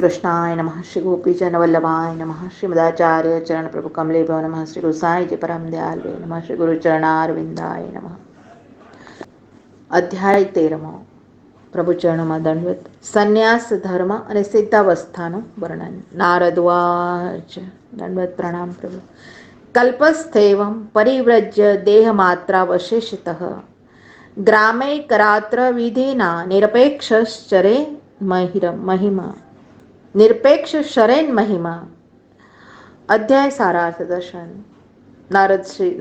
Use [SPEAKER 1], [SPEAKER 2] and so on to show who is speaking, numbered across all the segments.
[SPEAKER 1] कृष्णाय नमः। श्री गोपीजन वल्लभाय नमः। श्रीमदाचार्य चरण प्रभु कमलेभ्यो नमः। श्री गोसाई जी परम दयालवे नमः। श्री गुरु चरणारविंदाय नमः। અધ્યાય 13 પ્રભુચરણોમાં દંડવત. સંન્યાસ ધર્મ અને સિદ્ધાવસ્થાનું વર્ણન. નારદવાચ. દંડવત પ્રણામ પ્રભુ. કલ્પસ્થેવં પરિવ્રજ્ય દેહમાત્રાવશેષિતઃ ગ્રામે કરાત્ર વિધિના નિરપેક્ષશ્ચરે મહિમા. નિરપેક્ષ શરેન મહિમા. અધ્યાય સારાર્થ દર્શન.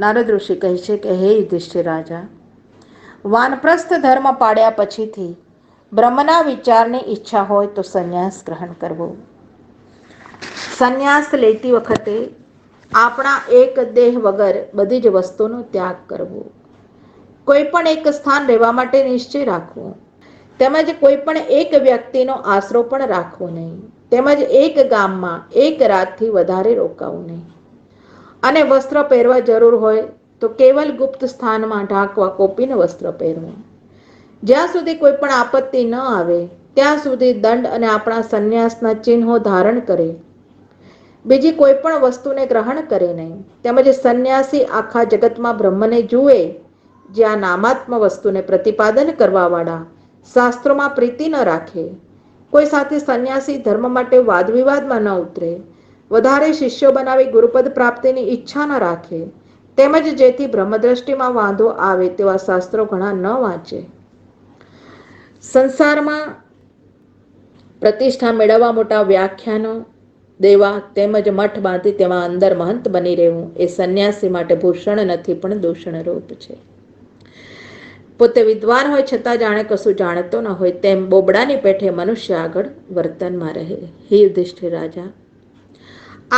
[SPEAKER 1] નારદ ઋષિ કહે છે કે હે યુધિષ્ઠિર રાજા, વાનપ્રસ્થ ધર્મ પાડ્યા પછીથી બ્રહ્મના વિચારની ઈચ્છા હોય તો સંન્યાસ ગ્રહણ કરવો. સંન્યાસ લેતી વખતે આપણા એક દેહ વગર બધી જ વસ્તુનો ત્યાગ કરવો. કોઈ પણ એક સ્થાન રહેવા માટે નિશ્ચય રાખવો. તેમજ કોઈ પણ એક વ્યક્તિનો આશરો પણ રાખવો નહીં. તેમજ એક ગામમાં એક રાતથી વધારે રોકાવું નહીં. અને વસ્ત્ર પહેરવા જરૂર હોય તો કેવલ ગુપ્ત સ્થાનમાં ઢાંકવા કોપીને વસ્ત્ર પહેરવું. જ્યાં સુધી કોઈ પણ આપત્તિ ન આવે ત્યાં સુધી દંડ અને આપણા સંન્યાસના ચિહ્નો ધારણ કરે. બીજી કોઈ પણ વસ્તુને ગ્રહણ કરે નહીં. તેમજ સંન્યાસી આખા જગતમાં બ્રહ્મને જુએ, જ્યાં નામાત્મ વસ્તુને પ્રતિપાદન કરવાવાળા શાસ્ત્રોમાં પ્રીતિ ન રાખે. કોઈ સાથે સંન્યાસી ધર્મ માટે વાદવિવાદમાં ન ઉતરે. વધારે શિષ્યો બનાવી ગુરુપદ પ્રાપ્તિની ઈચ્છા ન રાખે. તેમજ જેથી બ્રહ્મદ્રષ્ટિમાં વાંધો આવે તેવા શાસ્ત્રો ઘણા ન વાંચે. સંસારમાં પ્રતિષ્ઠા મેળવવા મોટા વ્યાખ્યાનો દેવા તેમજ મઠ બાંધી તેમાં અંદર મહંત બની રહેવું એ સંન્યાસી માટે ભૂષણ નથી પણ દૂષણ રૂપ છે. પોતે વિદ્વાન હોય છતાં જાણે કશું જાણતો ન હોય તેમ બોબડાની પેઠે મનુષ્ય આગળ વર્તનમાં રહે. હે યુધિષ્ઠિર રાજા,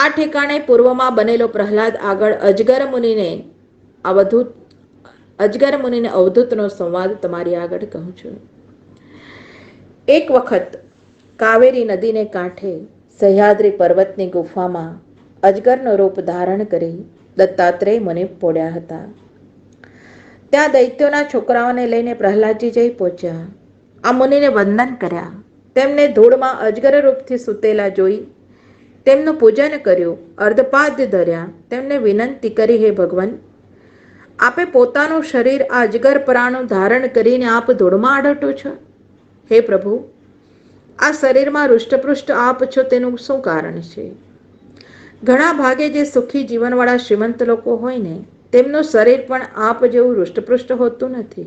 [SPEAKER 1] આ ઠેકાણે પૂર્વમાં બનેલો પ્રહલાદ આગળ અજગર મુનિને અવધૂતનો સંવાદ તમારી આગળ કહું છું. એક વખત કાવેરી નદીને કાંઠે સહ્યાદ્રી પર્વતની ગુફામાં અજગરનો રૂપ ધારણ કરી દત્તાત્રેય મુનિ પોડ્યા હતા. ત્યાં દૈત્યોના છોકરાઓને લઈને પ્રહલાદજી જઈ પહોંચ્યા. આ મુનિને વંદન કર્યા. તેમને ધૂળમાં અજગર રૂપથી સૂતેલા જોઈ તેમનું પૂજન કર્યું. અર્ધપાદ્ય ધર્યા. તેમને વિનંતી કરી, હે ભગવાન, આપે પોતાનું શરીર આ અજગર પરાનું ધારણ કરીને આપ ધૂળમાં આડટો છો. હે પ્રભુ, આ શરીરમાં હૃષ્ટપૃષ્ટ આપ છો તેનું શું કારણ છે? ઘણા ભાગે જે સુખી જીવનવાળા શ્રીમંત લોકો હોય ને તેમનું શરીર પણ આપ જેવું હૃષ્ટપૃષ્ટ હોતું નથી.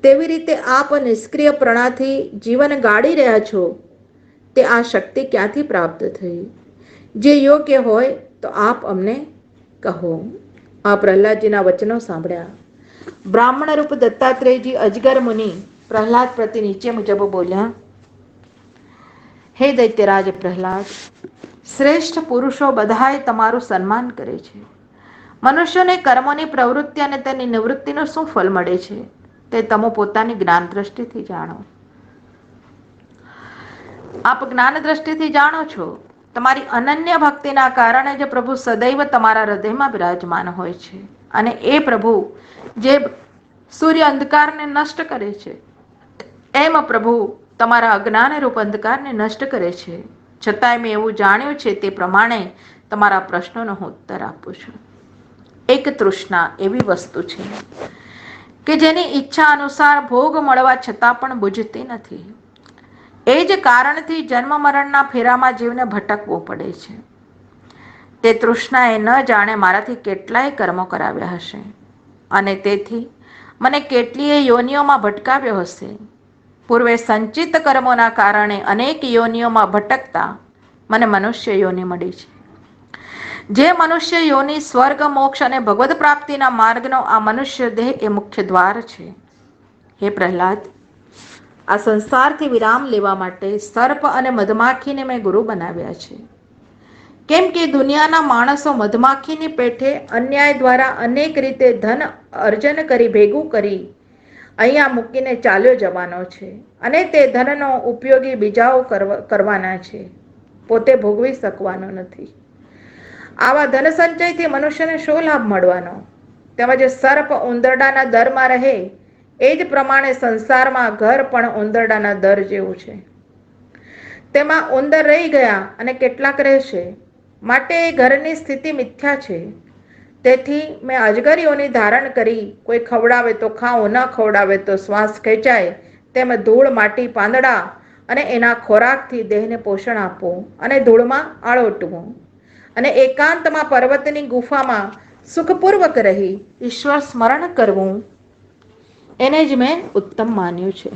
[SPEAKER 1] તેવી રીતે આપ નિષ્ક્રિય પ્રણાથી જીવન ગાળી રહ્યા છો તે આ શક્તિ ક્યાંથી પ્રાપ્ત થઈ? જે યોગ્ય હોય તો આપ અમને કહો. આ પ્રહલાદજીના વચનો સાંભળ્યા. બ્રાહ્મણ રૂપ દત્તાત્રેયજી અજગર મુનિ પ્રહલાદ પ્રતિ નીચે મુજબ બોલ્યા. હે દૈત્યરાજ પ્રહલાદ, શ્રેષ્ઠ પુરુષો બધાએ તમારું સન્માન કરે છે. મનુષ્યને કર્મોની પ્રવૃત્તિ અને તેની નિવૃત્તિનું શું ફળ મળે છે તે તમે પોતાની જ્ઞાન દ્રષ્ટિથી જાણો. આપ જ્ઞાન દ્રષ્ટિથી જાણો છો. તમારી અનન્ય ભક્તિના કારણે જ પ્રભુ સદૈવ તમારા હૃદયમાં બિરાજમાન હોય છે. અને એ પ્રભુ જે સૂર્ય અંધકારને નષ્ટ કરે છે એમ પ્રભુ તમારા અજ્ઞાન રૂપ અંધકારને નષ્ટ કરે છે. છતાંય મેં એવું જાણ્યું છે તે પ્રમાણે તમારા પ્રશ્નોનો હું ઉત્તર આપું છું. એક તૃષ્ણા એવી વસ્તુ છે કે જેની ઈચ્છા અનુસાર ભોગ મળવા છતાં પણ બુજતી નથી. એ જ કારણથી જન્મ મરણના ફેરામાં જીવને ભટકવું પડે છે. તે તૃષ્ણાએ ન જાણે મારાથી કેટલાય કર્મો કરાવ્યા હશે અને તેથી મને કેટલીય યોનિઓમાં ભટકાવ્યો હશે. પૂર્વે સંચિત કર્મોના કારણે અનેક યોનિઓમાં ભટકતા મને મનુષ્ય યોનિ મળી છે. જે મનુષ્ય યોનિ સ્વર્ગ, મોક્ષ અને ભગવદ પ્રાપ્તિના માર્ગનો આ મનુષ્ય દેહ એ મુખ્ય દ્વાર છે. હે પ્રહલાદ, આ સંસારથી વિરામ લેવા માટે સર્પ અને મધમાખીને મેં ગુરુ બનાવ્યા છે. કેમ કે દુનિયાના માણસો મધમાખીની પેઠે અન્યાય દ્વારા અનેક રીતે ધન અર્જન કરી ભેગું કરી અહીંયા મૂકીને ચાલ્યો જવાનો છે અને તે ધનનો ઉપયોગી બીજાઓ કરવાના છે, પોતે ભોગવી શકવાનો નથી. આવા ધન સંચયથી મનુષ્યને શો લાભ મળવાનો? તેમજ સર્પ ઉંદરડાના દરમાં રહે એ જ પ્રમાણે સંસારમાં ઘર પણ ઉંદરડાના દર જેવું છે. તેમાં ઉંદર રહી ગયા અને કેટલાક રહેશે, માટે એ ઘરની સ્થિતિ મિથ્યા છે. તેથી મેં અજગરીઓની ધારણ કરી, કોઈ ખવડાવે તો ખાઉં, ન ખવડાવે તો શ્વાસ ખેંચાય તેમ ધૂળ, માટી, પાંદડા અને એના ખોરાકથી દેહને પોષણ આપવું અને ધૂળમાં આળોટવું અને એકાંતમાં પર્વતની ગુફામાં સુખપૂર્વક રહી ઈશ્વર સ્મરણ કરવું, એને જ મેં ઉત્તમ માન્યું છે.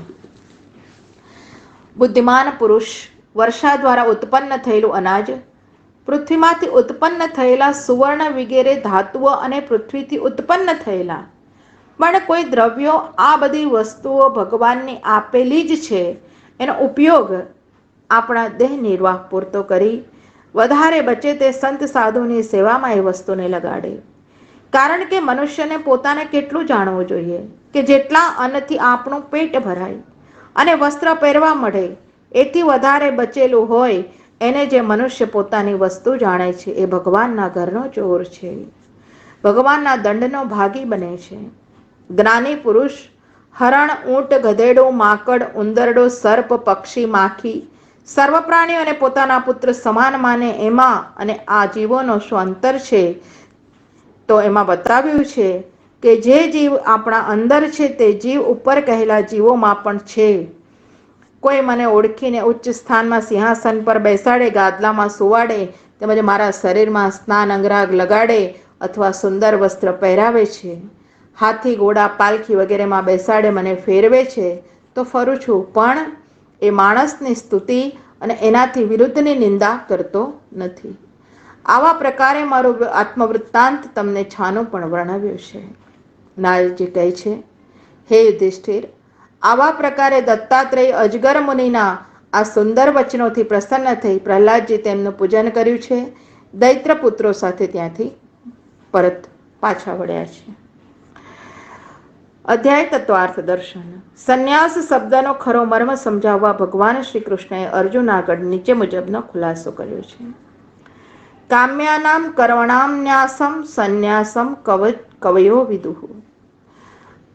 [SPEAKER 1] બુદ્ધિમાન પુરુષ વર્ષા દ્વારા ઉત્પન્ન થયેલું અનાજ, પૃથ્વીમાંથી ઉત્પન્ન થયેલા સુવર્ણ વગેરે ધાતુઓ અને પૃથ્વીથી ઉત્પન્ન થયેલા પણ કોઈ દ્રવ્યો, આ બધી વસ્તુઓ ભગવાનની આપેલી જ છે. એનો ઉપયોગ આપણા દેહ નિર્વાહ પૂરતો કરી વધારે બચે તે સંત સાધુની સેવામાં એ વસ્તુને લગાડે. કારણ કે મનુષ્યને પોતાને કેટલું જાણવું જોઈએ કે જેટલા અન્નથી આપણું પેટ ભરાય અને વસ્ત્ર પહેરવા મળે, એથી વધારે બચેલું હોય એને જે મનુષ્ય પોતાની વસ્તુ જાણે છે એ ભગવાનના ઘરનો ચોર છે, ભગવાનના દંડનો ભાગી બને છે. જ્ઞાની પુરુષ હરણ, ઊંટ, ગધેડો, માકડ, ઉંદરડો, સર્પ, પક્ષી, માખી સર્વ પ્રાણીઓને પોતાના પુત્ર સમાન માને એમાં અને આ જીવોનો શું અંતર છે, તો એમાં બતાવ્યું છે કે જે જીવ આપણા અંદર છે તે જીવ ઉપર કહેલા જીવોમાં પણ છે. કોઈ મને ઓળખીને ઉચ્ચ સ્થાનમાં સિંહાસન પર બેસાડે, ગાદલામાં સુવાડે, તેમજ મારા શરીરમાં સ્નાન અંગરાગ લગાડે અથવા સુંદર વસ્ત્ર પહેરાવે છે, હાથી, ઘોડા, પાલખી વગેરેમાં બેસાડે, મને ફેરવે છે તો ફરું છું, પણ એ માણસની સ્તુતિ અને એનાથી વિરુદ્ધની નિંદા કરતો નથી. આવા પ્રકારે મારું આત્મવૃત્તાંત તમને છાનું પણ વર્ણવ્યું છે. નારદજી કહે છે, હે યુધિષ્ઠિર, આવા પ્રકારે દત્તાત્રેય અજગર મુનિના આ સુંદર વચનોથી પ્રસન્ન થઈ પ્રહલાદજી તેમનું પૂજન કર્યું છે. દૈત્ર પુત્રો સાથે ત્યાંથી પરત પાછા વળ્યા છે. અધ્યાય તત્વાર્થ દર્શન. સંન્યાસ શબ્દનો ખરો મર્મ સમજાવવા ભગવાન શ્રી કૃષ્ણએ અર્જુન આગળ નીચે મુજબનો ખુલાસો કર્યો છે. કામ્યાનામ કર્મણામ ન્યાસમ સંન્યાસમ કવયો વિદુઃ.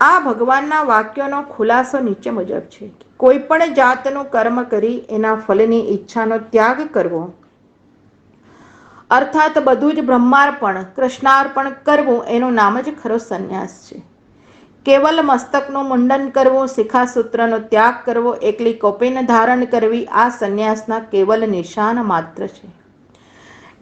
[SPEAKER 1] આ ભગવાનના વાક્યોનો ખુલાસો નીચે મુજબ છે. કોઈ પણ જાતનું કર્મ કરી એના ફલની ઈચ્છાનો ત્યાગ કરવો, અર્થાત બધું જ બ્રહ્માર્પણ, કૃષ્ણાર્પણ કરવું, એનું નામ જ ખરો સંન્યાસ છે. કેવલ મસ્તકનું મુંડન કરવું, શિખાસૂત્રનો ત્યાગ કરવો, એકલી કૌપીન ધારણ કરવી, આ સંન્યાસના કેવલ નિશાન માત્ર છે.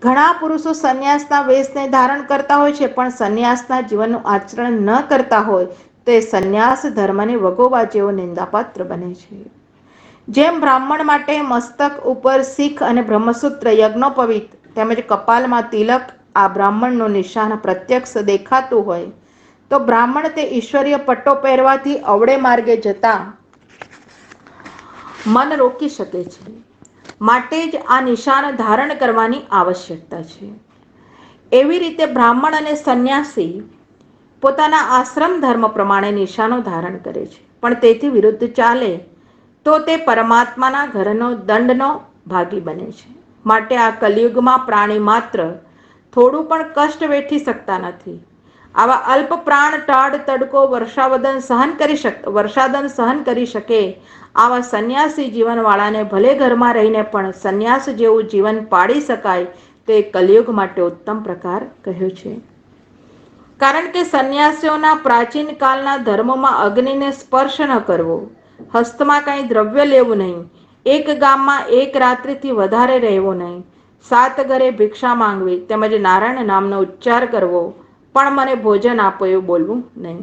[SPEAKER 1] ઘણા પુરુષો સંન્યાસના વેશને ધારણ કરતા હોય છે, પણ સંન્યાસના જીવનનું આચરણ ન કરતા હોય તો એ સંન્યાસ ધર્મને વગોવા જેવો નિંદાપાત્ર બને છે. જેમ બ્રાહ્મણ માટે મસ્તક ઉપર શીખ અને બ્રહ્મસૂત્ર, યજ્ઞોપવિત તેમજ કપાલમાં તિલક આ બ્રાહ્મણનું નિશાન પ્રત્યક્ષ દેખાતું હોય તો બ્રાહ્મણ તે ઈશ્વરીય પટ્ટો પહેરવાથી અવળે માર્ગે જતા મન રોકી શકે છે. માટે જ આ નિશાન ધારણ કરવાની આવશ્યકતા છે. એવી રીતે બ્રાહ્મણ અને સંન્યાસી પોતાના આશ્રમ ધર્મ પ્રમાણે નિશાનો ધારણ કરે છે, પણ તેથી વિરુદ્ધ ચાલે તો તે પરમાત્માના ઘરનો દંડનો ભાગી બને છે. માટે આ કલિયુગમાં પ્રાણી માત્ર થોડું પણ કષ્ટ વેઠી શકતા નથી. આવા અલ્પ પ્રાણ ટાઢ તડકો વર્ષાદન સહન કરી શકે આવા સંન્યાસી જીવનવાળાને ભલે ઘરમાં રહીને પણ સંન્યાસ જેવું જીવન પાડી શકાય તે કલિયુગ માટે ઉત્તમ પ્રકાર કહ્યું છે. કારણ કે સંન્યાસીઓના પ્રાચીન કાળના ધર્મમાં અગ્નિને સ્પર્શ ન કરવો, હસ્તમાં કંઈ દ્રવ્ય લેવું નહીં, એક ગામમાં એક રાત્રિથી વધારે રહેવું નહીં, 7 ઘરે ભિક્ષા માંગવી તેમજ નારાયણ નામનો ઉચ્ચાર કરવો, પણ મને ભોજન આપો એવું બોલવું નહીં.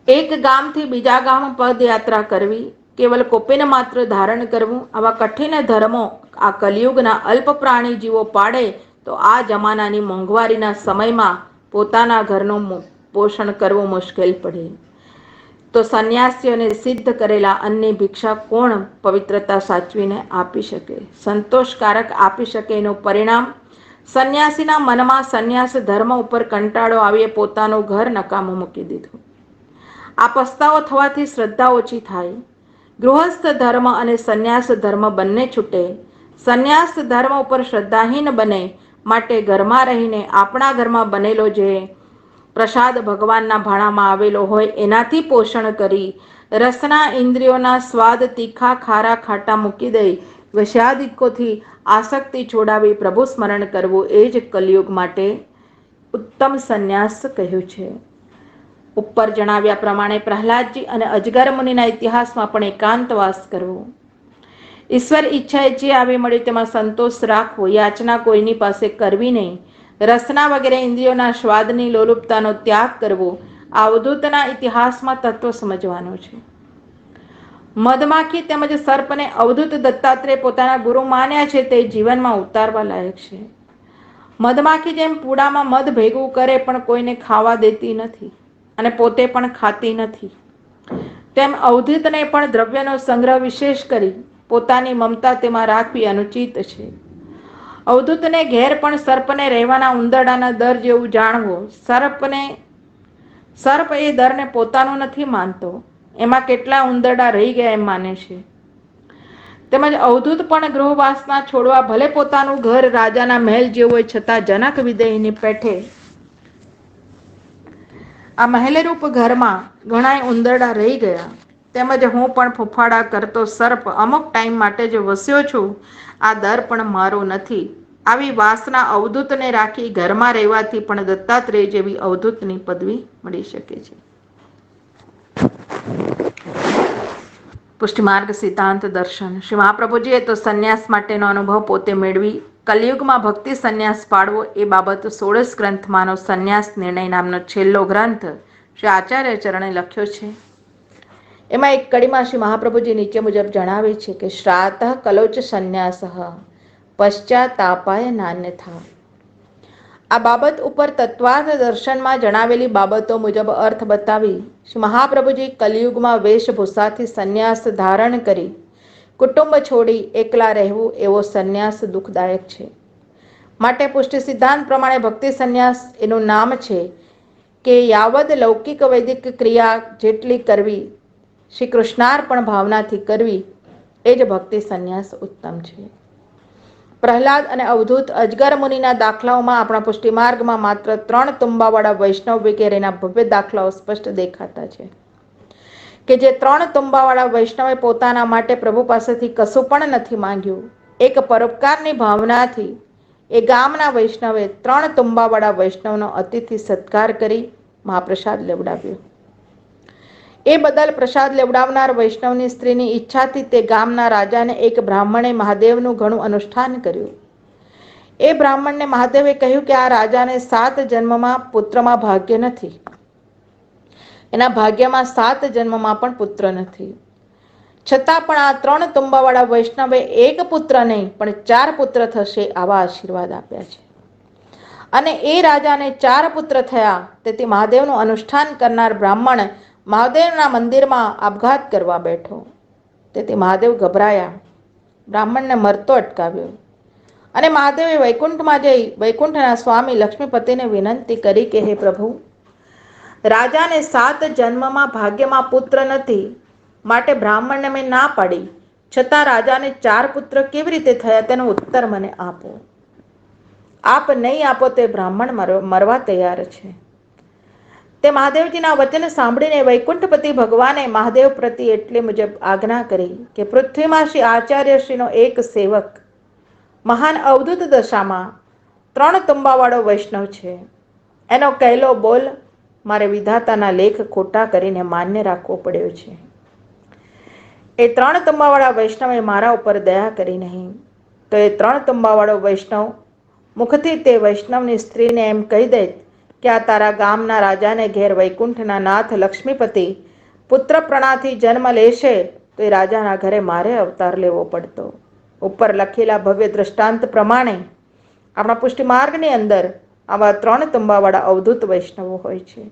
[SPEAKER 1] એક ગામથી બીજા ગામ પદયાત્રા કરવી, કેવલ કૌપીન માત્ર ધારણ કરવું, આવા કઠિન ધર્મો આ કલિયુગના અલ્પ પ્રાણી જીવો પાડે તો આ જમાનાની મોંઘવારીના સમયમાં પોતાના ઘરનું પોષણ કરવું મુશ્કેલ પડે. તો સંન્યાસીઓને સિદ્ધ કરેલા અન્નની ભિક્ષા કોણ પવિત્રતા સાચવીને આપી શકે, સંતોષકારક આપી શકે? એનું પરિણામ સંન્યાસીના મનમાં સંન્યાસ ધર્મ ઉપર કંટાળો આવીએ પોતાનું ઘર નકામું મૂકી દીધું. આ પસ્તાવો થવાથી શ્રદ્ધા ઓછી થાય. ગૃહસ્થ ધર્મ અને સંન્યાસ ધર્મ બંને છૂટે. સંન્યાસ ધર્મ ઉપર શ્રદ્ધાહીન બને. માટે ઘરમાં રહીને આપણા ઘરમાં બનેલો જે પ્રસાદ ભગવાનના ભાણામાં આવેલો હોય એનાથી પોષણ કરી રસના ઇન્દ્રિયોના સ્વાદ તીખા ખારા ખાટા મૂકી દઈ વિષયાદિકોથી આસક્તિ છોડાવી પ્રભુ સ્મરણ કરવું એ જ કલિયુગ માટે ઉત્તમ સંન્યાસ કહ્યું છે. ઉપર જણાવ્યા પ્રમાણે પ્રહલાદજી અને અજગર મુનિના ઇતિહાસમાં પણ એકાંતવાસ કરવો. ઈશ્વર ઈચ્છાએ જે આવી મળ્યું તેમાં સંતોષ રાખવો, યાચના કોઈની પાસે કરવી નહીં, રસના વગેરે ઇન્દ્રિયોના સ્વાદની લોલુપતાનો ત્યાગ કરવો, આ અવધૂતના ઇતિહાસમાં તત્વ સમજવાનું છે. મધમાખી તેમજ સર્પને અવધૂત દત્તાત્રેય પોતાના ગુરુ માન્યા છે તે જીવનમાં ઉતારવા લાયક છે. મધમાખી જેમ પૂડામાં મધ ભેગું કરે પણ કોઈને ખાવા દેતી નથી અને પોતે પણ ખાતી નથી, તેમ અવધૂતને પણ દ્રવ્યનો સંગ્રહ વિશેષ કરી પોતાની મમતા તેમાં રાખવી અનુચિત છે. અવધૂતને ઘેર પણ સર્પને રહેવાના ઉંદરડાના દર જેવું જાણવો. સર્પ એ દરને પોતાનું નથી માનતો, એમાં કેટલા ઉંદરડા રહી ગયા એમ માને છે. તેમજ અવધૂત પણ ગૃહવાસના છોડવા ભલે પોતાનું ઘર રાજાના મહેલ જેવું હોય છતાં જનક વિદેહીની પેઠે આ મહેલરૂપ ઘરમાં ઘણાય ઉંદરડા રહી ગયા. તેમજ હું પણ ફૂફાડા કરતો સર્પ અમુક ટાઈમ માટે જ વસ્યો છું, આ દર પણ મારો નથી. આવી વાસના અવધૂતને રાખી ઘરમાં રહેવાથી પણ દત્તાત્રેય જેવી અવધૂતની પદવી મળી શકે છે. પુષ્ટિમાર્ગ સિદ્ધાંત દર્શન. શ્રી મહાપ્રભુજીએ તો સંન્યાસ માટેનો અનુભવ પોતે મેળવી કલિયુગમાં ભક્તિ સંન્યાસ પાડવો એ બાબત 16 ગ્રંથમાંનો સંન્યાસ નિર્ણય નામનો છેલ્લો ગ્રંથ શ્રી આચાર્ય ચરણે લખ્યો છે. એમાં એક કડીમાં શ્રી મહાપ્રભુજી નીચે મુજબ જણાવે છે કે શ્રાદ્ધ કલોચ સંન્યાસ પશ્ચાતાપાય નાન્યથા. આ બાબત ઉપર તત્વાર્થ દર્શનમાં જણાવેલી બાબતો મુજબ અર્થ બતાવી શ્રી મહાપ્રભુજી કલિયુગમાં વેશભૂષાથી સંન્યાસ ધારણ કરી કુટુંબ છોડી એકલા રહેવું એવો સંન્યાસ દુઃખદાયક છે. માટે પુષ્ટિ સિદ્ધાંત પ્રમાણે ભક્તિ સંન્યાસ એનું નામ છે કે યાવદ લૌકિક વૈદિક ક્રિયા જેટલી કરવી શ્રી કૃષ્ણાર્પણ ભાવનાથી કરવી એ જ ભક્તિ સંન્યાસ ઉત્તમ છે. પ્રહલાદ અને અવધૂત અજગર મુનિના દાખલાઓમાં આપણા પુષ્ટિ માર્ગમાં માત્ર 3 તુંબાવાળા વૈષ્ણવ વગેરેના ભવ્ય દાખલાઓ સ્પષ્ટ દેખાતા છે કે જે 3 તુંબાવાળા વૈષ્ણવે પોતાના માટે પ્રભુ પાસેથી કશું પણ નથી માંગ્યું. એક પરોપકારની ભાવનાથી એ ગામના વૈષ્ણવે 3 તુંબાવાળા વૈષ્ણવનો અતિથિ સત્કાર કરી મહાપ્રસાદ લેવડાવ્યો. એ બદલ પ્રસાદ લેવડાવનાર વૈષ્ણવની સ્ત્રીની ઈચ્છાથી તે ગામના રાજાને એક બ્રાહ્મણે મહાદેવનું ઘણું અનુષ્ઠાન કર્યું. એ બ્રાહ્મણને મહાદેવે કહ્યું કે આ રાજાને 7 જન્મમાં પુત્રમાં ભાગ્ય નથી, એના ભાગ્યમાં 7 જન્મમાં પણ પુત્ર નથી. છતાં પણ આ 3 તુંબાવાળા વૈષ્ણવે એક પુત્ર નહીં પણ 4 પુત્ર થશે આવા આશીર્વાદ આપ્યા છે. અને એ રાજાને 4 પુત્ર થયા. તેથી મહાદેવનું અનુષ્ઠાન કરનાર બ્રાહ્મણ મહાદેવના મંદિરમાં આપઘાત કરવા બેઠો. તેથી મહાદેવ ગભરાયા, બ્રાહ્મણને મરતો અટકાવ્યો અને મહાદેવે વૈકુંઠમાં જઈ વૈકુંઠના સ્વામી લક્ષ્મીપતિને વિનંતી કરી કે હે પ્રભુ, રાજાને 7 જન્મમાં ભાગ્યમાં પુત્ર નથી, માટે બ્રાહ્મણને મેં ના પાડી, છતાં રાજાને 4 પુત્ર કેવી રીતે થયા તેનો ઉત્તર મને આપો. આપ નહીં આપો તે બ્રાહ્મણ મરવા તૈયાર છે. તે મહાદેવજીના વચન સાંભળીને વૈકુંઠપતિ ભગવાને મહાદેવ પ્રતિ એટલે મુજબ આજ્ઞા કરી કે પૃથ્વીમાં શ્રી આચાર્યશ્રીનો એક સેવક મહાન અવધૂત દશામાં 3 તુંબાવાળો વૈષ્ણવ છે. એનો કહેલો બોલ મારે વિધાતાના લેખ ખોટા કરીને માન્ય રાખવો પડ્યો છે. એ 3 તુંબાવાળા વૈષ્ણવે મારા ઉપર દયા કરી નહીં, તો એ 3 તુંબાવાળો વૈષ્ણવ મુખથી તે વૈષ્ણવની સ્ત્રીને એમ કહી દે કે આ તારા ગામના રાજાને ઘેર વૈકુંઠના નાથ લક્ષ્મીપતિ પુત્ર પ્રણાથી જન્મ લેશે તો એ રાજાના ઘરે મારે અવતાર લેવો પડતો. ઉપર લખેલા ભવ્ય દ્રષ્ટાંત પ્રમાણે આપણા પુષ્ટિ માર્ગની અંદર આવા 3 તુંબાવાળા અવધૂત વૈષ્ણવો હોય છે.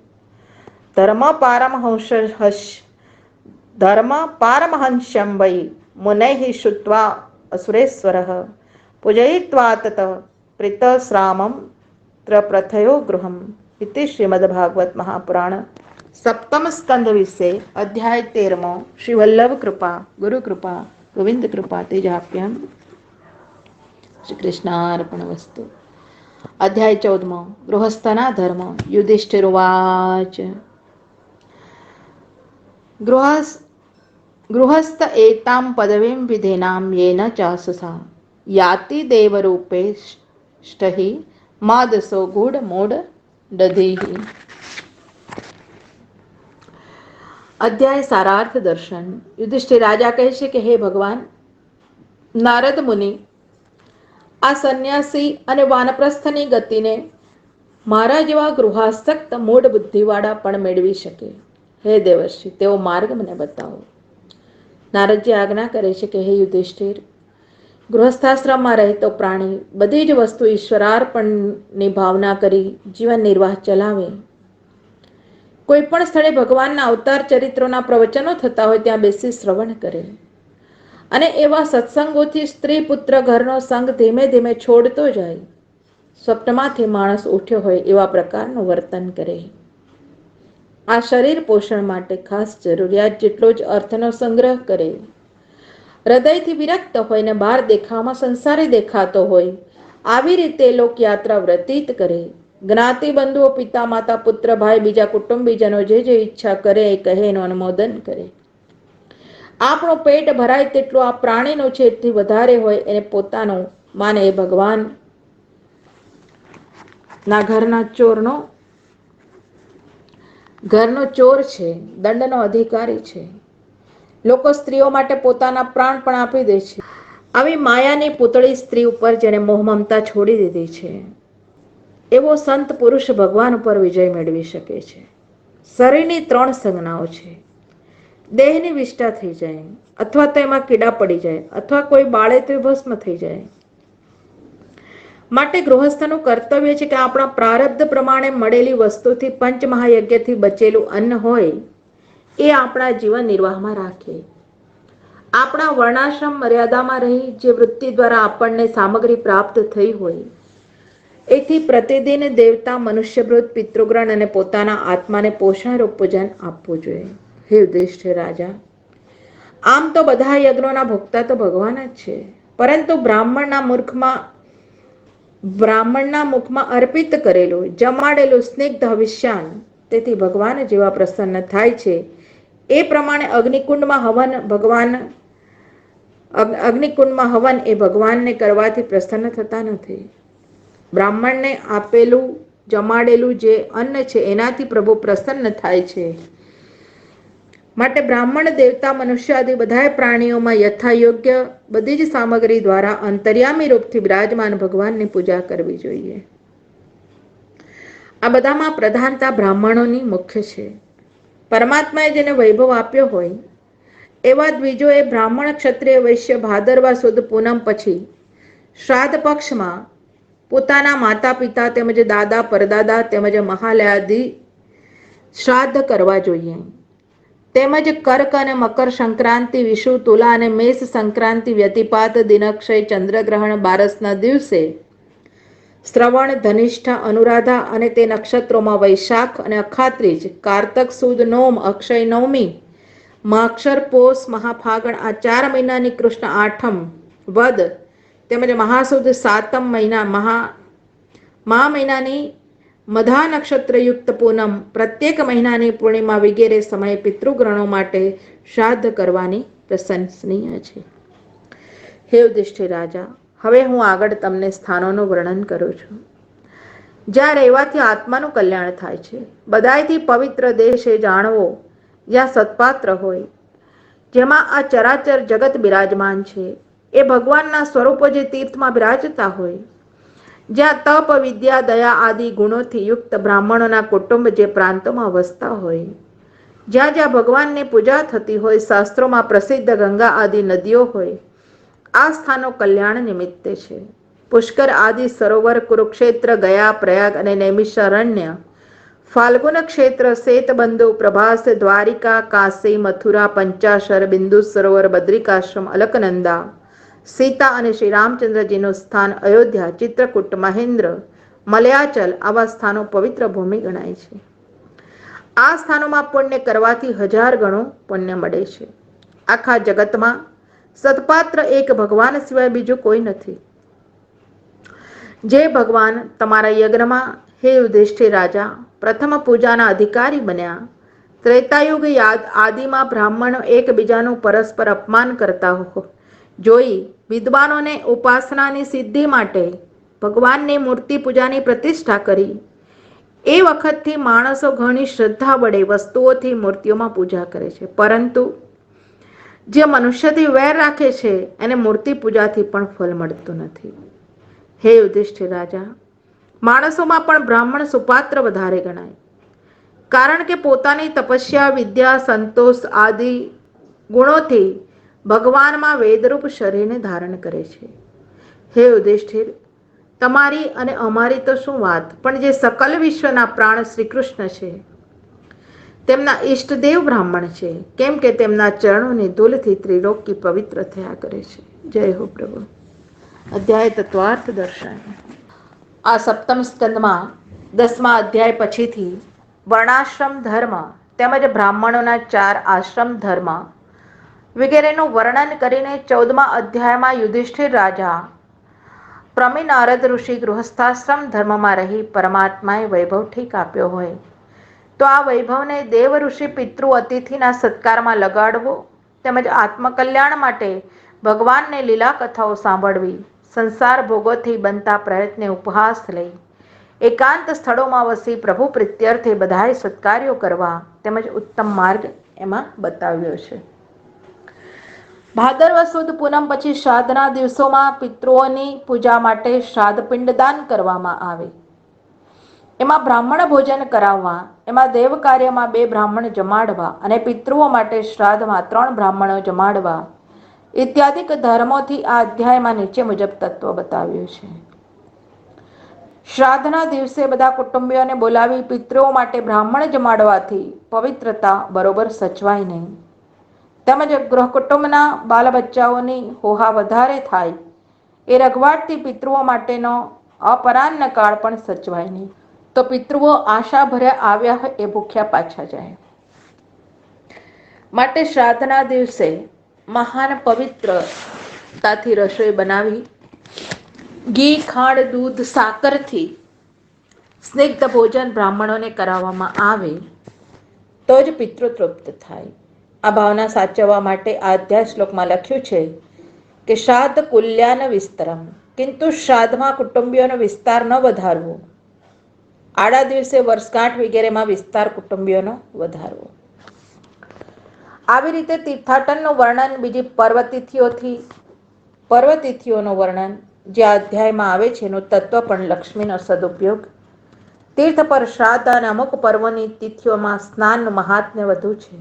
[SPEAKER 1] ધર્મ પારમહંસ્યમ વૈ મુનૈઃ શ્રુત્વા અસુરેશ્વરઃ પૂજયિત્વા તત પ્રીતશ્રામમ પ્રથયો ગૃહમ. ઇતિ શ્રીમદ્ભાગવત મહાપુરાણ સપ્તમ સ્કંદ વિશે અધ્યાય 13મો. શ્રી વલ્લભ કૃપા ગુરુ કૃપા ગોવિંદ કૃપા તેજાપ્યમ. શ્રી કૃષ્ણાર્પણ વસ્તુ. અધ્યાય 14 ગૃહસ્થના ધર્મ. યુધિષ્ઠિર ઉવાચ. ગૃહસ્થ એતામ પદવીમ વિધેનામ યેન ચાસસા યાતિ દેવરૂપે ષ્ટહિ માદસો ગૂઢ મૂઢ દધીહિ. અધ્યાય સારાર્થ દર્શન. યુધિષ્ઠિર રાજા કહે છે કે હે ભગવાન, નારદ મુનિ આ સંન્યાસી અને વાનપ્રસ્થની ગતિને મારા જેવા ગૃહાસક્ત મૂઢ બુદ્ધિવાળા પણ મેળવી શકે. હે દેવર્ષિ, તેઓ માર્ગ મને બતાવો. નારદજી આજ્ઞા કરે છે કે હે યુધિષ્ઠિર, ગૃહસ્થાશ્રમમાં રહેતો પ્રાણી બધી જ વસ્તુ ઈશ્વરાર્પણની ભાવના કરી જીવન નિર્વાહ ચલાવે. કોઈ પણ સ્થળે ભગવાનના અવતાર ચરિત્રોના પ્રવચનો થતા હોય ત્યાં બેસી શ્રવણ કરે અને એવા સત્સંગોથી સ્ત્રી પુત્ર ઘરનો સંગ ધીમે ધીમે છોડતો જાય. સ્વપ્નમાંથી માણસ ઉઠ્યો હોય એવા પ્રકારનું વર્તન કરે. આ શરીર પોષણ માટે ખાસ જરૂરિયાત જેટલો જ અર્થનો સંગ્રહ કરે. હૃદયથી વિરક્ત હોય ને બહાર દેખાવામાં સંસારી દેખાતો હોય આવી રીતે લોકયાત્રા વ્યતીત કરે. જ્ઞાતિ બંધુઓ પિતા માતા પુત્ર ભાઈ બીજા કુટુંબીજનો જે જે ઈચ્છા કરે એ કહે એનું અનુમોદન કરે. આપણું પેટ ભરાય તેટલું આ પ્રાણીનું છે એથી વધારે હોય એને પોતાનું માને એ ભગવાન ના ઘરનો ચોર છે, દંડનો અધિકારી છે. લોકો સ્ત્રીઓ માટે પોતાના પ્રાણ પણ આપી દે છે. આવી માયાની પૂતળી સ્ત્રી ઉપર જેને મોહ મમતા છોડી દીધી છે એવો સંત પુરુષ ભગવાન ઉપર વિજય મેળવી શકે છે. શરીરની 3 સંજ્ઞાઓ છે. દેહની વિષ્ઠા થઈ જાય અથવા તો એમાં કીડા પડી જાય અથવા કોઈ બાળે તો ભસ્મ થઈ જાય. માટે ગૃહસ્થનું કર્તવ્ય છે કે આપણા પ્રારબ્ધ પ્રમાણે મળેલી વસ્તુથી પંચમહાયજ્ઞથી બચેલું અન્ન હોય એ આપણા જીવન નિર્વાહમાં રાખીએ. આપણા વર્ણાશ્રમ મર્યાદામાં રહી જે વૃત્તિ દ્વારા આપણને સામગ્રી પ્રાપ્ત થઈ હોય એથી પ્રતિદિન દેવતા મનુષ્યવૃત્ત પિતૃગ્રહણ અને પોતાના આત્માને પોષણરૂપ પૂજન આપવું જોઈએ. હે યુધિષ્ઠિર રાજા, આમ તો બધા યજ્ઞોના ભોગતા તો ભગવાન જ છે, પરંતુ બ્રાહ્મણના મુખમાં અર્પિત કરેલું જમાડેલું સ્નિગ્ધ હવિષ્યાન તેથી ભગવાન જેવા પ્રસન્ન થાય છે. એ પ્રમાણે અગ્નિકુંડમાં હવન એ ભગવાનને કરવાથી પ્રસન્ન થતા નથી. બ્રાહ્મણને આપેલું જમાડેલું જે અન્ન છે એનાથી પ્રભુ પ્રસન્ન થાય છે. માટે બ્રાહ્મણ દેવતા મનુષ્ય આદિ બધા પ્રાણીઓમાં યથાયોગ્ય બધી જ સામગ્રી દ્વારા અંતર્યામી રૂપથી બિરાજમાન ભગવાનની પૂજા કરવી જોઈએ. આ બધામાં પ્રધાનતા બ્રાહ્મણોની મુખ્ય છે. પરમાત્માએ જેને વૈભવ આપ્યો હોય એવા દ્વિજો એ બ્રાહ્મણ ક્ષત્રિય વૈશ્ય ભાદરવા સુદ પૂનમ પછી શ્રાદ્ધ પક્ષમાં પોતાના માતા પિતા તેમજ દાદા પરદાદા તેમજ મહાલયાદિ શ્રાદ્ધ કરવા જોઈએ. તેમજ કર્ક અને મકર સંક્રાંતિ વિષુ તુલા અને મેષ સંક્રાંતિ વ્યતિપાત દિનક્ષય ચંદ્રગ્રહણ બારસના દિવસે શ્રવણ ધનિષ્ઠા અનુરાધા અને તે નક્ષત્રોમાં વૈશાખ અને અખાત્રીજ કારતક સુદ નોમ અક્ષય નવમી માક્ષર પોષ મહાફાગણ આ 4 મહિનાની કૃષ્ણ આઠમ વદ તેમજ મહાસુદ સાતમ મહા મહિનાની મધા નક્ષત્રયુક્ત પૂનમ પ્રત્યેક મહિનાની પૂર્ણિમા વગેરે સમયે પિતૃગ્રહણો માટે શ્રાદ્ધ કરવાની પ્રશંસનીય છે. હે યુધિષ્ઠિર રાજા, હવે હું આગળ તમને સ્થાનોનું વર્ણન કરું છું જ્યાં રહેવાથી આત્માનું કલ્યાણ થાય છે. બધાયથી પવિત્ર દેશ એ જાણવો જ્યાં સત્પાત્ર હોય, જેમાં આ ચરાચર જગત બિરાજમાન છે. એ ભગવાનના સ્વરૂપો જે તીર્થમાં બિરાજતા હોય, જ્યાં તપ વિદ્યા દયા આદિ ગુણોથી યુક્ત બ્રાહ્મણોના કુટુંબ જે પ્રાંતોમાં વસતા હોય, જ્યાં જ્યાં ભગવાનની પૂજા થતી હોય, શાસ્ત્રોમાં પ્રસિદ્ધ ગંગા આદિ નદીઓ હોય, આ સ્થાનો કલ્યાણ નિમિત્તે છે. પુષ્કર આદિ સરોવર કુરુક્ષેત્ર ગયા પ્રયાગ અને નૈમિષારણ્ય ફાલ્ગુન ક્ષેત્ર શેતબંધુ પ્રભાસ દ્વારિકા કાશી મથુરા પંચાશર બિંદુ સરોવર બદ્રિકાશ્રમ અલકનંદા સીતા અને શ્રી રામચંદ્રજીનું સ્થાન અયોધ્યા ચિત્રકૂટ મહેન્દ્ર મલયાચલ આવા સ્થાનો પવિત્ર ભૂમિ ગણાય છે. આ સ્થાનોમાં પુણ્ય કરવાથી 1000 ગણું પુણ્ય મળે છે. આખા જગતમાં સત્પાત્ર એક ભગવાન સિવાય બીજું કોઈ નથી. જે ભગવાન તમારા યજ્ઞમાં હે યુધિષ્ઠિર રાજા પ્રથમ પૂજાના અધિકારી બન્યા. ત્રેતાયુગ આદિમાં બ્રાહ્મણો એકબીજાનું પરસ્પર અપમાન કરતા જોઈ વિદ્વાનોને ઉપાસનાની સિદ્ધિ માટે ભગવાનની મૂર્તિ પૂજાની પ્રતિષ્ઠા કરી. એ વખતથી માણસો ઘણી શ્રદ્ધા વડે વસ્તુઓથી મૂર્તિઓમાં પૂજા કરે છે, પરંતુ જે મનુષ્યથી વેર રાખે છે એને મૂર્તિ પૂજાથી પણ ફળ મળતું નથી. હે યુધિષ્ઠિર રાજા, માણસોમાં પણ બ્રાહ્મણ સુપાત્ર વધારે ગણાય, કારણ કે પોતાની તપસ્યા, વિદ્યા, સંતોષ આદિ ગુણોથી ભગવાનમાં વેદરૂપ શરીરને ધારણ કરે છે. હે યુધિષ્ઠિર, તમારી અને અમારી તો શું વાત, પણ જે સકલ વિશ્વના પ્રાણ શ્રી કૃષ્ણ છે તેમના ઈષ્ટદેવ બ્રાહ્મણ છે, કેમ કે તેમના ચરણોની ધૂલથી ત્રિલોકી પવિત્ર થયા કરે છે. જય હો પ્રભુ. અધ્યાય તત્વાર્થ દર્શન. આ સપ્તમ સ્કંદમાં 10મા અધ્યાય પછીથી વર્ણાશ્રમ ધર્મ તેમજ બ્રાહ્મણોના 4 આશ્રમ ધર્મ વગેરેનું વર્ણન કરીને 14મા અધ્યાયમાં યુધિષ્ઠિર રાજા પ્રમી નારદ ઋષિ ગૃહસ્થાશ્રમ ધર્મમાં રહી પરમાત્માએ વૈભવ ઠીક આપ્યો હોય તો આ વૈભવને દેવ ઋષિ પિતૃ અતિથિના સત્કારમાં લગાડવો તેમજ આત્મકલ્યાણ માટે ભગવાનને લીલા કથાઓ સાંભળવી, સંસાર ભોગોથી બનતા પ્રયત્ને ઉપહાસ લઈ એકાંત સ્થળોમાં વસી પ્રભુ પ્રીત્યર્થે બધાએ સત્કાર્યો કરવા તેમજ ઉત્તમ માર્ગ એમાં બતાવ્યો છે. ભાદરવ સુદ પૂનમ પછી શ્રાદ્ધના દિવસોમાં પિતૃઓની પૂજા માટે શ્રાદ્ધ પિંડદાન કરવામાં આવે. એમાં બ્રાહ્મણ ભોજન કરાવવા, એમાં દેવ કાર્યમાં 2 બ્રાહ્મણ જમાડવા અને પિતૃઓ માટે શ્રાદ્ધમાં 3 બ્રાહ્મણો જમાડવા ઇત્યાદિક ધર્મોથી આ અધ્યાયમાં નીચે મુજબ તત્વ બતાવ્યું છે. શ્રાદ્ધના દિવસે બધા કુટુંબીઓને બોલાવી પિતૃઓ માટે બ્રાહ્મણ જમાડવાથી પવિત્રતા બરોબર સચવાય નહીં, તેમજ ગૃહ કુટુંબના બાલ બચ્ચાઓની હોહા વધારે થાય એ રઘવાટથી પિતૃઓ માટેનો અપરાહ્ન કાળ પણ સચવાય નહીં, તો પિતૃઓ આશા ભર્યા આવ્યા હોય એ ભૂખ્યા પાછા જાય. માટે શ્રાદ્ધના દિવસે મહાન પવિત્રતાથી રસોઈ બનાવી ઘી, ખાંડ, દૂધ, સાકરથી સ્નિગ્ધ ભોજન બ્રાહ્મણોને કરાવવામાં આવે તો જ પિતૃ તૃપ્ત થાય. આ ભાવના સાચવવા માટે આ અધ્યાય શ્લોકમાં લખ્યું છે કે શ્રાદ્ધ કુલ્યાન વિસ્તરમ, કિંતુ શ્રાદ્ધમાં કુટુંબીઓનો વિસ્તાર ન વધારવો. આડા દિવસે વર્ષગાંઠ વગેરેમાં વિસ્તાર કુટુંબીઓનો વધારવો. આવી રીતે તીર્થાટનનું વર્ણન, બીજી પર્વતિથિઓનું વર્ણન જે આ અધ્યાયમાં આવે છે એનું તત્વ પણ લક્ષ્મીનો સદુપયોગ, તીર્થ પર શ્રાદ્ધ અને અમુક પર્વોની તિથિઓમાં સ્નાનનું મહાત્મ્ય વધુ છે.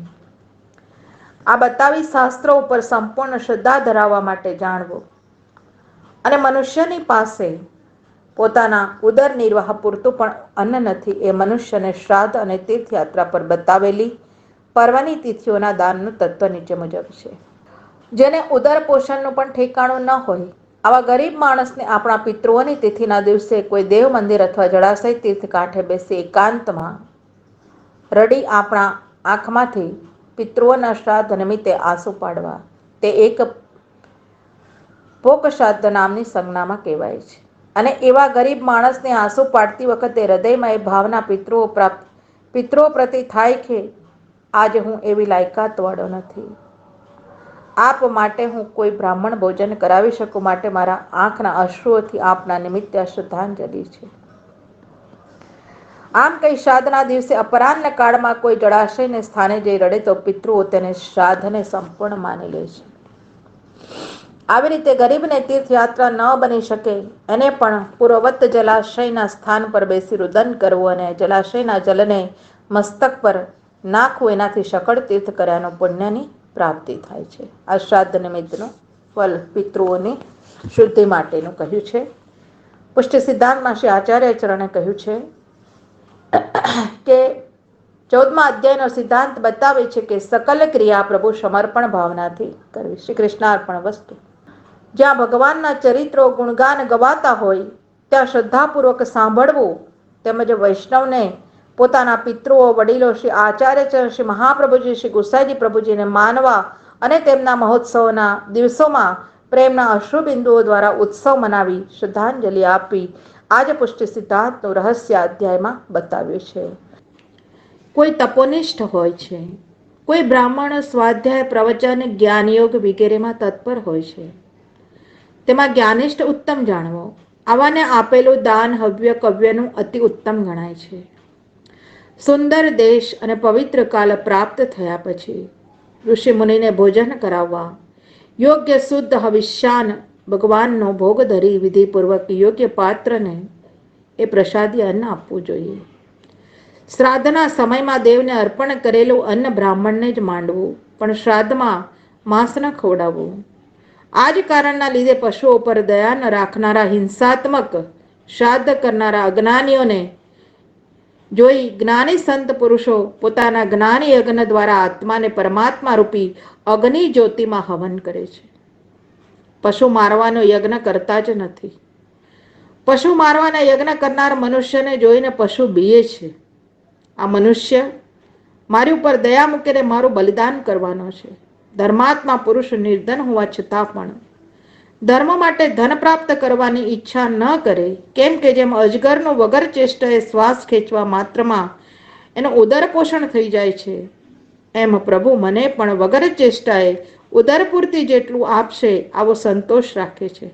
[SPEAKER 1] આ બતાવી શાસ્ત્રો ઉપર સંપૂર્ણ શ્રદ્ધા ધરાવવા માટે જાણવું અને મનુષ્યની પાસે પોતાના ઉદર નિર્વાહ પૂરતું પણ અન્ન નથી એ મનુષ્યને શ્રાદ્ધ અને તીર્થયાત્રા પર બતાવેલી પર્વની તિથિઓના દાનનું તત્વ નીચે મુજબ છે. જેને ઉદર પોષણનું પણ ઠેકાણું ન હોય આવા ગરીબ માણસને આપણા પિતૃઓની તિથિના દિવસે કોઈ દેવ મંદિર અથવા જળાશય તીર્થ કાંઠે બેસી એકાંતમાં રડી આપણા આંખમાંથી પિતૃઓના શ્રાદ્ધ નિમિત્તે આંસુ પાડવા તે એક પોક શ્રાદ્ધ નામની સંજ્ઞામાં કહેવાય છે. અને એવા ગરીબ માણસને આંસુ પાડતી વખતે હૃદયમાં એ ભાવના પિતૃઓ પ્રતિ થાય કે આજે હું એવી લાયકાતવાળો નથી, આપ માટે હું કોઈ બ્રાહ્મણ ભોજન કરાવી શકું, માટે મારા આંખના અશ્રુઓથી આપના નિમિત્તે આ શ્રદ્ધાંજલિ છે. આમ કઈ શ્રાદ્ધના દિવસે અપરાહ્ન કાળમાં કોઈ જળાશયને સ્થાને જઈ રડે તો પિતૃઓ તેને શ્રાદ્ધને સંપૂર્ણ માની લે છે. આવી રીતે ગરીબને તીર્થયાત્રા ન બની શકે એને પણ પૂર્વવત જલાશયના સ્થાન પર બેસી રુદન કરવું અને જલાશયના જલને મસ્તક પર નાખવું, એનાથી સકળ તીર્થ કર્યાનું પુણ્યની પ્રાપ્તિ થાય છે. આ શ્રાદ્ધ નિમિત્તનું ફલ પિતૃઓની શુદ્ધિ માટેનું કહ્યું છે. પુષ્ટિ સિદ્ધાંતમાં શ્રી આચાર્ય ચરણે કહ્યું છે કે 14મા અધ્યાયનો સિદ્ધાંત બતાવે છે કે સકલ ક્રિયા પ્રભુ સમર્પણ ભાવનાથી કરવી. શ્રી કૃષ્ણાર્પણ વસ્તુ. જ્યાં ભગવાનના ચરિત્રો ગુણગાન ગવાતા હોય ત્યાં શ્રદ્ધાપૂર્વક સાંભળવું, તેમજ વૈષ્ણવને પોતાના પિતૃઓ, વડીલો, શ્રી આચાર્ય, શ્રી મહાપ્રભુજી, શ્રી ગુસાઈજી પ્રભુજીને માનવા અને તેમના મહોત્સવના દિવસોમાં પ્રેમના અશ્રુબિંદુઓ દ્વારા ઉત્સવ મનાવી શ્રદ્ધાંજલિ આપી આ જ પુષ્ટિ સિદ્ધાંતનું રહસ્ય અધ્યાયમાં બતાવ્યું છે. કોઈ તપોનિષ્ઠ હોય છે, કોઈ બ્રાહ્મણ સ્વાધ્યાય, પ્રવચન, જ્ઞાનયોગ વગેરેમાં તત્પર હોય છે. તેમાં જ્ઞાનિષ્ઠ ઉત્તમ જાણવો. આવાને આપેલું દાન હવ્ય કવ્યનું અતિ ઉત્તમ ગણાય છે. સુંદર દેશ અને પવિત્ર કાલ પ્રાપ્ત થયા પછી ઋષિ મુનિને ભોજન કરાવવા, યોગ્ય શુદ્ધ હવિષ્યાન ભગવાનનો ભોગ ધરી વિધિપૂર્વક યોગ્ય પાત્રને એ પ્રસાદી અન્ન આપવું જોઈએ. શ્રાદ્ધના સમયમાં દેવને અર્પણ કરેલું અન્ન બ્રાહ્મણને જ માંડવું, પણ શ્રાદ્ધમાં માંસ ન ખવડાવવું. આ જ કારણના લીધે પશુઓ પર દયા ન રાખનારા, હિંસાત્મક શ્રાદ્ધ કરનારા અજ્ઞાનીઓને જોઈ જ્ઞાની સંત પુરુષો પોતાના જ્ઞાની યજ્ઞ દ્વારા આત્માને પરમાત્મા રૂપી અગ્નિ જ્યોતિમાં હવન કરે છે. પશુ મારવાનો યજ્ઞ કરતા જ નથી. પશુ મારવાના યજ્ઞ કરનાર મનુષ્યને જોઈને પશુ બીએ છે. આ મનુષ્ય મારી ઉપર દયા મૂકીને મારું બલિદાન કરવાનો છે. ધર્માત્મા પુરુષ નિર્ધન હોવા છતાં પણ ધર્મ માટે ધન પ્રાપ્ત કરવાની ઈચ્છા ન કરે, કેમ કે જેમ અજગરનો વગર ચેષ્ટાએ શ્વાસ ખેંચવા માત્રમાં એનું ઉદર પોષણ થઈ જાય છે, એમ પ્રભુ મને પણ વગર ચેષ્ટાએ ઉદરપૂર્તિ જેટલું આપશે આવો સંતોષ રાખે છે.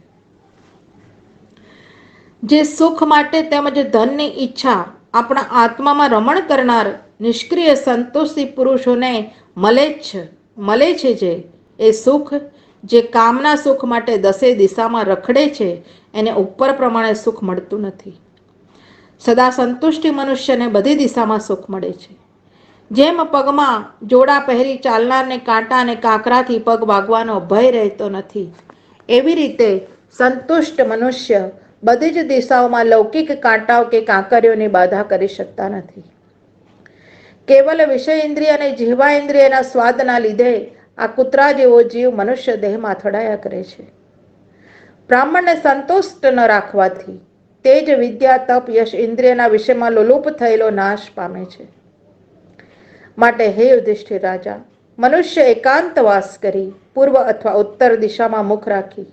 [SPEAKER 1] જે સુખ માટે તેમજ ધનની ઈચ્છા આપણા આત્મામાં રમણ કરનાર નિષ્ક્રિય સંતોષી પુરુષોને મળે છે, એ સુખ જે કામના સુખ માટે દસે દિશામાં રખડે છે એને ઉપર પ્રમાણે સુખ મળતું નથી. સદા સંતુષ્ટિ મનુષ્યને બધી દિશામાં સુખ મળે છે. જેમ પગમાં જોડા પહેરી ચાલનારને કાંટા અને કાંકરાથી પગ વાગવાનો ભય રહેતો નથી, એવી રીતે સંતુષ્ટ મનુષ્ય બધી જ દિશાઓમાં લૌકિક કાંટાઓ કે કાંકરીઓની બાધા કરી શકતા નથી. કેવલ વિષય ઇન્દ્રિય અને જીવા ઇન્દ્રિયના સ્વાદના લીધે આ કૂતરા જેવો જીવ મનુષ્ય દેહમાં અથડાયા કરે છે. બ્રાહ્મણને સંતુષ્ટ ન રાખવાથી તે જ વિદ્યા, તપ, યશ, ઇન્દ્રિયના વિષયમાં લોલુપ થયેલો નાશ પામે છે. માટે હે યુધિષ્ઠિર રાજા, મનુષ્ય એકાંતવાસ કરી પૂર્વ અથવા ઉત્તર દિશામાં મુખ રાખી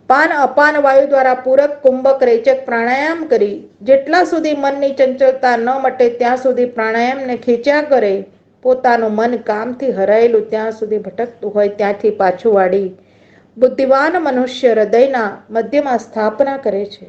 [SPEAKER 1] પાન અપાન વાયુ દ્વારા પૂરક, કુંભક, રેચક પ્રાણાયામ કરી જેટલા સુધી મનની ચંચળતા ન મટે ત્યાં સુધી પ્રાણાયામને ખેંચ્યા કરે, પોતાનું મન કામથી હરાયેલું ત્યાં સુધી ભટકતું હોય ત્યાંથી પાછું વાળી બુદ્ધિવાન મનુષ્ય હૃદયના મધ્યમાં સ્થાપના કરે છે.